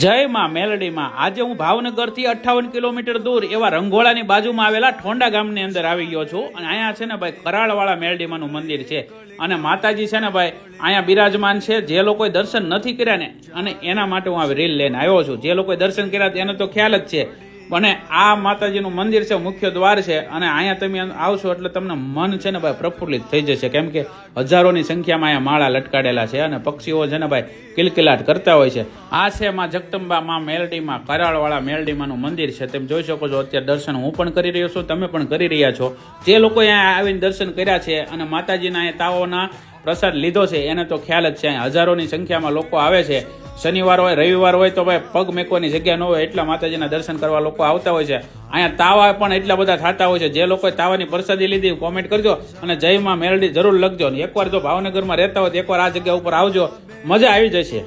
જય માં મેલડીમાં આજે હું ભાવનગરથી 58 કિલોમીટર દૂર એવા રંગોળાની બાજુમાં આવેલા ઠોંડા ગામની અંદર આવી ગયો છું અને અહીંયા છે ને ભાઈ કરાળવાળા મેલડીમાનું મંદિર છે અને માતાજી છે ને ભાઈ અહીંયા બિરાજમાન છે। જે લોકોએ દર્શન નથી કર્યા ને અને એના માટે હું આ રીલ લઈને આવ્યો છું। જે લોકોએ દર્શન કર્યા એને તો ખ્યાલ જ છે અને આ માતાજીનું મંદિર છે, મુખ્ય દ્વાર છે અને અહીંયા તમે આવશો એટલે તમને મન છે ને ભાઈ પ્રફુલ્લિત થઈ જશે, કેમ કે હજારોની સંખ્યામાં અહીંયા માળા લટકાડેલા છે અને પક્ષીઓ છે ને ભાઈ કિલકિલાટ કરતા હોય છે। આ છે માં જગદંબા માં મેલડીમાં કરાળવાળા મેલડીમાનું મંદિર છે। તમે જોઈ શકો છો અત્યારે દર્શન હું પણ કરી રહ્યો છું, તમે પણ કરી રહ્યા છો। જે લોકોએ અહીંયા આવીને દર્શન કર્યા છે અને માતાજીના અહીંયા તાવોના પ્રસાદ લીધો છે એને તો ખ્યાલ જ છે। અહીંયા હજારોની સંખ્યામાં લોકો આવે છે। શનિવાર હોય રવિવાર હોય તો ભાઈ પગ મેકવાની જગ્યા ન હોય એટલા માતાજીના દર્શન કરવા લોકો આવતા હોય છે। અહીંયા તાવા પણ એટલા બધા થતા હોય છે। જે લોકોએ તાવાની પ્રસાદી લીધી કોમેન્ટ કરજો અને જય માં મેલડી જરૂર લખજો। એકવાર જો ભાવનગરમાં રહેતા હોય તો એકવાર આ જગ્યા ઉપર આવજો, મજા આવી જશે।